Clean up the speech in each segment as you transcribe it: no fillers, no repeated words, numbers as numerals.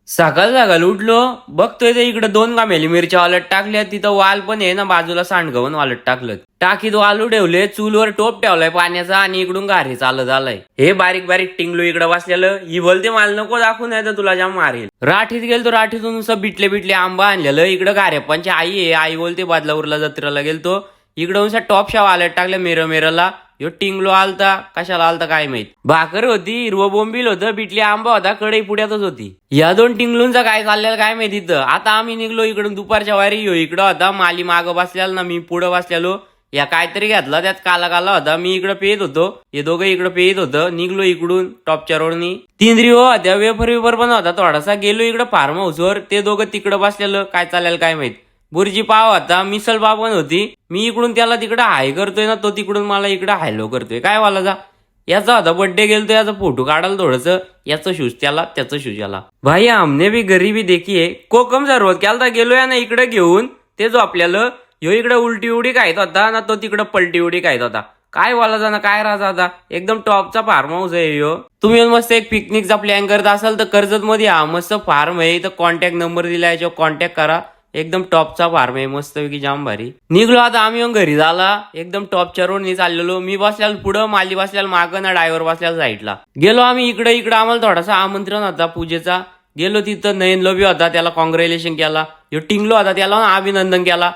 सकाळ सकाळ उठलो, बघतोय तर इकडे 2 गामेली मिरच्या वालत टाकल्या. तिथं वाल पण आहे ना, बाजूला सांडगवून वालत टाकलं. टाकीत वालू ठेवले, चूलवर टोप ठेवलाय पाण्याचा आणि इकडून गारी चालत आलाय. हे बारीक बारीक टिंगलू इकडे बसलेलं. ही बोलते मला नको दाखवून, नाही तर तुला जाम मारेल. राठीत गेलतो, राठीतून नुसतं बिटले बिटले आंबा आणलेलं. इकडं गारेप्पांची आई आहे, आई बोलते बदलापूरला जत्रेला गेलतो. इकडं नुसतं टॉप शा वालत टाकल्या मेरला. यो टिंगलो आलता, कशाला आलता काय माहित. भाकर होती, हिरवं बोंबील होतं, बिटली आंबा होता, कढई पुढ्यातच होती. या 2 टिंगलूंचा काय चाललेलं काय माहिती इथं. आता आम्ही निघलो इकडून दुपारच्या वारी. यो इकडं होता, माली मागं बसलेला ना, मी पुढं बसलेलो. या काहीतरी घेतला, त्यात काला काला होता. मी इकडं पेत होतो, हे दोघं इकडं पेत होतं. निघलो इकडून टॉपच्या रोडनी. 3 रिओ होत्या, वेफर पण होता थोडासा. गेलो इकडं फार्म हाऊसवर, ते दोघं तिकडं बसलेलं. काय चालेल काय माहित. बुर्जी पाव होता, मिसल पाव पण होती. मी इकडून त्याला तिकडं हाय करतोय ना, तो तिकडून मला इकडं हायलो करतोय. काय वाला जा. याचा होता बर्थडे गेलतो, याचा फोटो काढायला थोडस. याचं शूज त्याला, त्याचं शूज याला. भाई हमने भी गरीबी देखी आहे. कोकम सर्वत केलता, गेलो या ना इकडे घेऊन. ते जो आपल्याला ह्यो इकडे उलटी उडी खायत होता ना, तो तिकडं पलटी उडी खायत होता. काय वाला जाणं काय राजा आता. एकदम टॉपचा फार्म हाऊस आहे ह्यो. तुम्ही मस्त एक पिकनिकचा प्लॅन करत असाल तर कर्जत मध्ये हा मस्त फार्म आहे. इथं कॉन्टॅक्ट नंबर दिला, याच्यावर कॉन्टॅक्ट करा. एकदम टॉपचा फार्म आहे, मस्त की जाम भारी. निघलो आता आम्ही घरी झाला. एकदम टॉपच्या रोडनी चाललेलो. मी बसल्याला पुढं, माली बसल्याला मागं ना, ड्रायव्हर बसल्याला साईडला. गेलो आम्ही इकडे आम्हाला थोडासा आमंत्रण होता पूजेचा. गेलो तिथं नयन लोबी होता, त्याला कॉंग्रॅच्युलेशन केला. ह्यो टिंगलो होता, त्याला अभिनंदन केला.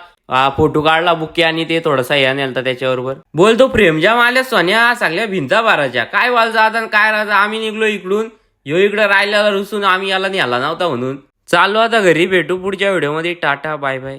फोटो काढला बुके आणि ते थोडासा या नेलता त्याच्याबरोबर. बोलतो प्रेम जाम आल्या सोन्या, सगळ्या भिंता बाराच्या. काय वाल जाता काय राजा. आम्ही निघलो इकडून. ह्यो इकडे राहिल्याला रुसून आम्ही याला नेला नव्हता म्हणून. चालू आता घरी, भेटू पुढच्या व्हिडिओमध्ये. टाटा बाय बाय.